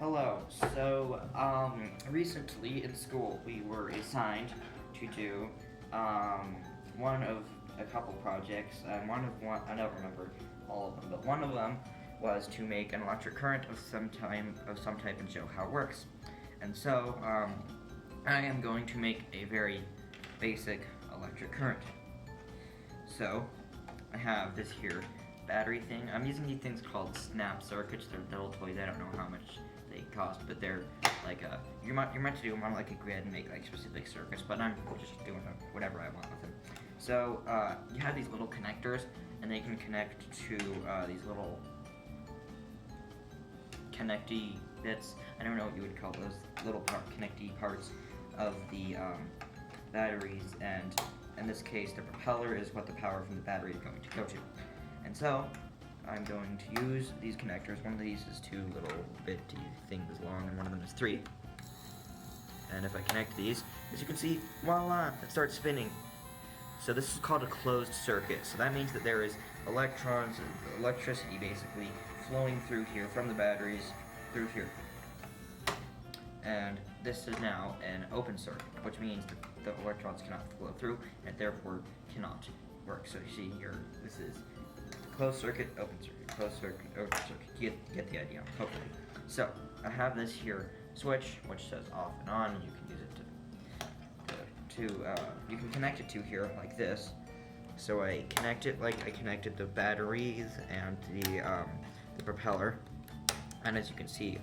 Hello. Recently in school we were assigned to do one of a couple projects, and one I don't remember all of them, but one of them was to make an electric current of some type and show how it works. And so I am going to make a very basic electric current. So I have this here battery thing. I'm using these things called snap circuits. They're little toys. I don't know how much they cost, but they're like you're meant to do them on like a grid and make like specific circuits. But I'm just doing whatever I want with them. So you have these little connectors, and they can connect to these little connecty bits. I don't know what you would call those little connecty parts of the batteries, and in this case the propeller is what the power from the battery is going to go to. And so I'm going to use these connectors. One of these is two little bitty things long, and one of them is three. And if I connect these, as you can see, voila, it starts spinning. So this is called a closed circuit. So that means that there is electrons, electricity basically, flowing through here from the batteries through here. And this is now an open circuit, which means that the electrons cannot flow through and therefore cannot work. So you see here, this is closed circuit, open circuit, closed circuit, open circuit. You get the idea, hopefully. So I have this here switch, which says off and on. You can use it you can connect it to here like this. So I connect it like I connected the batteries and the propeller, and as you can see,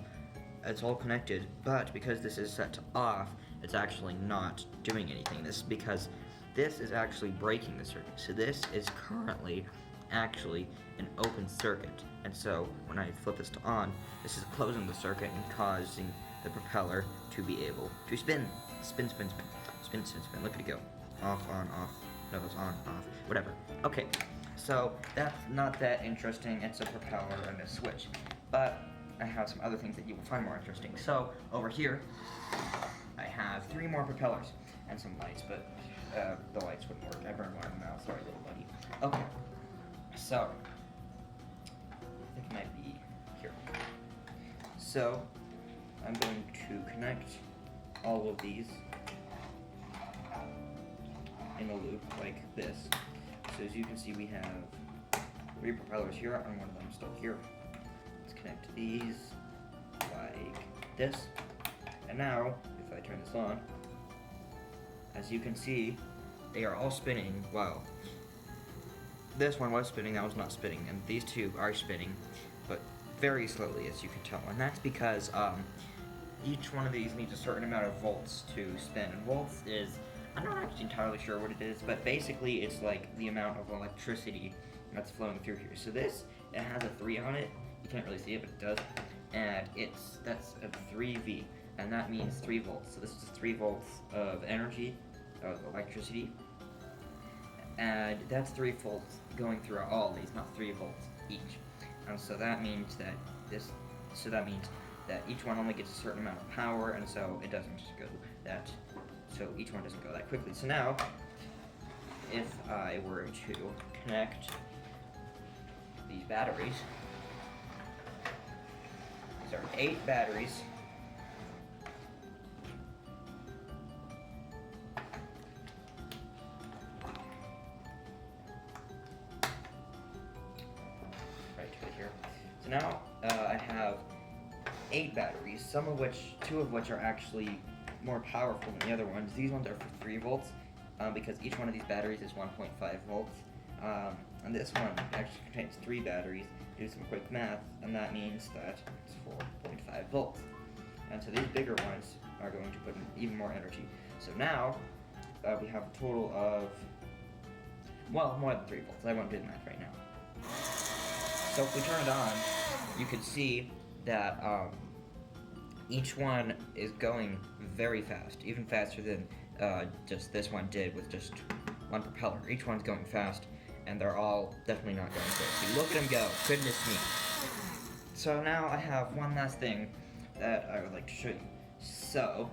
it's all connected. But because this is set to off, it's actually not doing anything. This is because this is actually breaking the circuit. So this is currently actually an open circuit, and so when I flip this to on, this is closing the circuit and causing the propeller to be able to spin. Spin, spin, spin. Spin, spin, spin. Look at it go. Off, on, off. No, it's on, off. Whatever. Okay, so that's not that interesting. It's a propeller and a switch. But I have some other things that you will find more interesting. So over here, I have three more propellers and some lights, but the lights wouldn't work. I burned one of them out. Sorry, little buddy. Okay, so I think it might be here. So I'm going to connect all of these in a loop like this. So as you can see, we have three propellers here, and one of them is still here. Let's connect these like this. And now, if I turn this on, as you can see, they are all spinning. Wow. This one was spinning, that was not spinning, and these two are spinning, but very slowly, as you can tell. And that's because each one of these needs a certain amount of volts to spin. And volts is, I'm not actually entirely sure what it is, but basically it's like the amount of electricity that's flowing through here. So this, it has a 3 on it. You can't really see it, but it does. And that's a 3V, and that means 3 volts. So this is 3 volts of energy, of electricity. And that's 3 volts going through all these, not 3 volts each. And so that means that each one only gets a certain amount of power, and so it doesn't just go that. So each one doesn't go that quickly. So now, if I were to connect these batteries, these are 8 batteries. Right to it here. So now I have 8 batteries, two of which are actually more powerful than the other ones. These ones are for 3 volts, because each one of these batteries is 1.5 volts. And this one actually contains 3 batteries. Do some quick math, and that means that it's 4.5 volts. And so these bigger ones are going to put in even more energy. So now, we have a total of, well, more than 3 volts. I won't do the math right now. So if we turn it on, you can see that each one is going very fast, even faster than just this one did with just one propeller. Each one's going fast, and they're all definitely not going crazy. Look at them go, goodness me. So now I have one last thing that I would like to show you. So,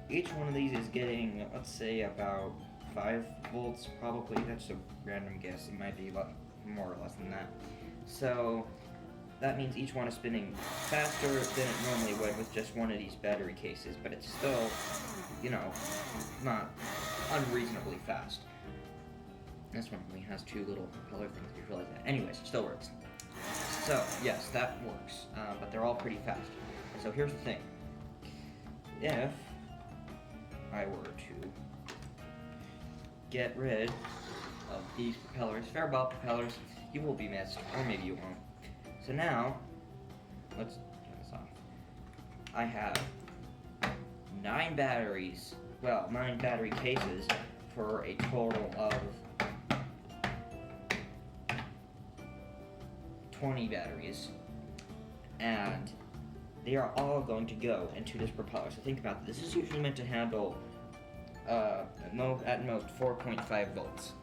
each one of these is getting, let's say, about 5 volts, probably. That's a random guess. It might be more or less than that. So, that means each one is spinning faster than it normally would with just one of these battery cases, but it's still, you know, not unreasonably fast. This one only has two little propeller things, if you realize that. Anyways, it still works. So, yes, that works, but they're all pretty fast. And so here's the thing. If I were to get rid of these propellers, Fairball propellers, you will be missed, or maybe you won't. So now, let's turn this off. I have 9 batteries, well, 9 battery cases for a total of 20 batteries, and they are all going to go into this propeller. So think about this. This is usually meant to handle at most 4.5 volts.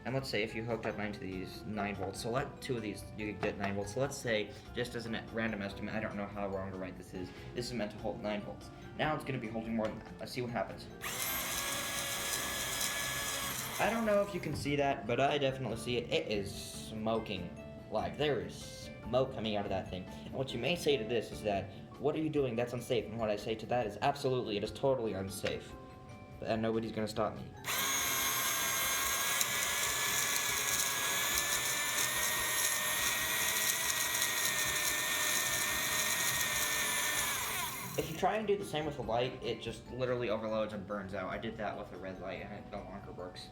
And let's say if you hooked up mine to these 9 volts, so let 2 of these you could get 9 volts. So let's say, just as a random estimate, I don't know how wrong or right this is meant to hold 9 volts. Now it's going to be holding more than that. Let's see what happens. I don't know if you can see that, but I definitely see it. It is smoking. Like, there is smoke coming out of that thing. And what you may say to this is that, what are you doing? That's unsafe. And what I say to that is, absolutely, it is totally unsafe. And nobody's going to stop me. If you try and do the same with a light, it just literally overloads and burns out. I did that with a red light and it no longer works.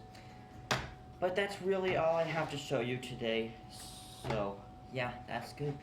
But that's really all I have to show you today. So, yeah, that's good.